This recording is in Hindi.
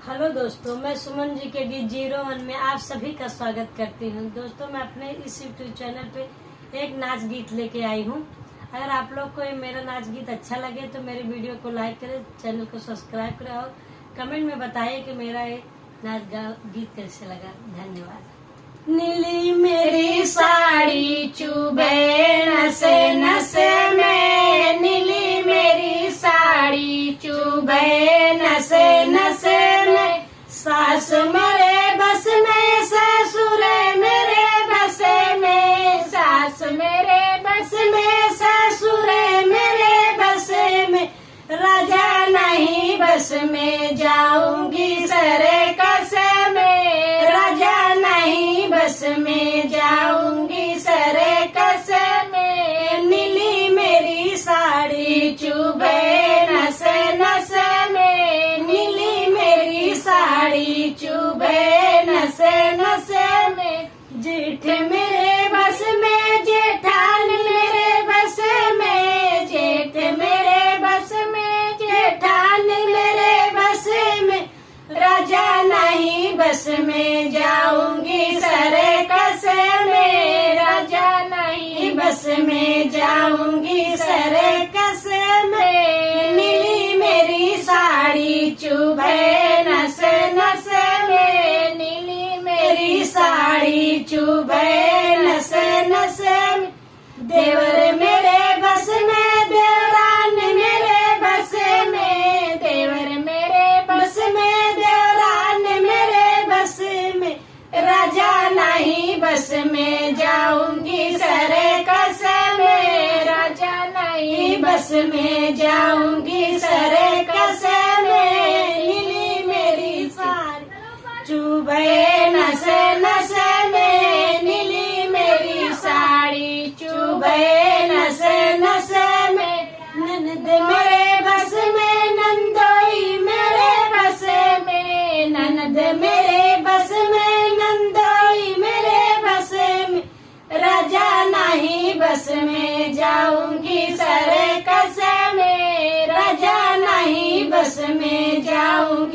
हेलो दोस्तों, मैं सुमन जी के गीत 01 में आप सभी का स्वागत करती हूँ। दोस्तों, मैं अपने इस यूट्यूब चैनल पे एक नाच गीत लेके आई हूँ। अगर आप लोग को ये मेरा नाच गीत अच्छा लगे तो मेरे वीडियो को लाइक करें, चैनल को सब्सक्राइब करें और कमेंट में बताइए कि मेरा ये गीत कैसे लगा। धन्यवाद। नीली मेरी साड़ी चुभे नसे नसे में, नीली मेरी साड़ी चुभे नसे नसे में, सास मेरे बस में ससुर मेरे बस में, सास मेरे बस में ससुर मेरे बस में, राजा नहीं बस में जाऊंगी सरे कसे में, राजा नहीं बस में जाऊंगी सरे कसे में, नीली मेरी साड़ी चुभे नसे नसे में, नीली मेरी साड़ी चुभे नसे नसे में, जेठ मेरे बस में जेठान मेरे बस में, जेठ मेरे बस में जेठान मेरे बस में, राजा नहीं बस में जाऊंगी सरे कसे में, राजा नहीं बस में जाऊंगी सरे कसे में, नीली मेरी साड़ी चुभे नसे नसे में, नीली मेरी साड़ी चुभे नसे नसे में, देवर मेरे बस में देवरान मेरे बस में, देवर मेरे बस में देवरान मेरे बस में, राजा नहीं बस में जाऊंगी सरे कसे में, राजा नहीं बस में जाऊंगी सरे कसे में, नीली मेरी साड़ी चुभे नसे नसे में, नीली मेरी साड़ी चुभे नसे नसे में, ननद मेरे बस में नंदोई मेरे बस में, ननद मेरे बस में नंदोई मेरे बस में, राजा नहीं बस में जाऊंगी सरे कसे में, राजा नहीं बस में जाऊंगी